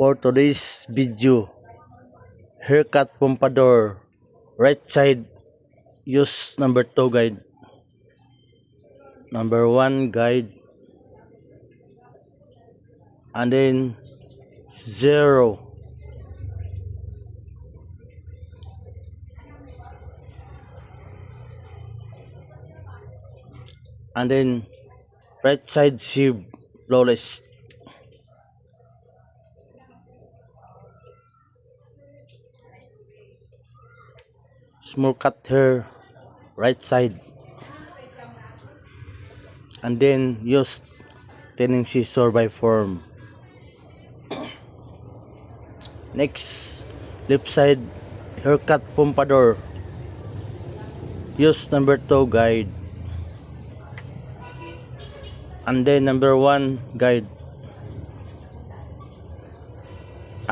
For today's video, haircut pompadour, right side, use number 2 guide, number 1 guide, and then 0, and then right side sieve, flawless. Small cut hair, right side, and then use thinning scissor by form. Next, left side, haircut pompadour, use number 2 guide, and then number 1 guide,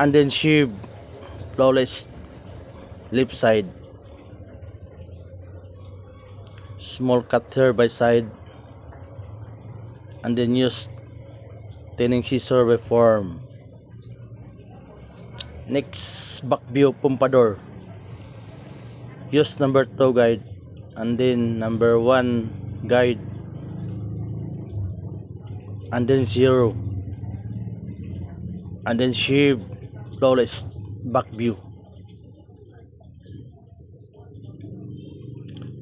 and then sieve, flawless, left side. Small cut hair by side, and then use thinning scissor by form. Next, back view pompadour, use number 2 guide, and then number 1 guide, and then 0, and then sieve, flawless, back view.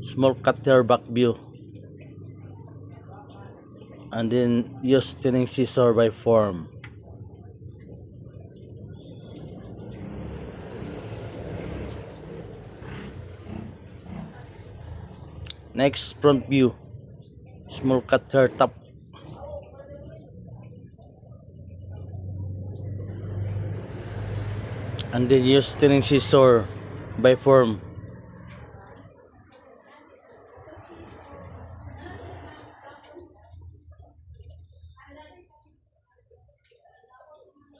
Small cut hair, back view, and then use thinning scissor by form. Next, front view, small cut hair top, and then use thinning scissor by form.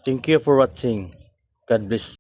Thank you for watching. God bless.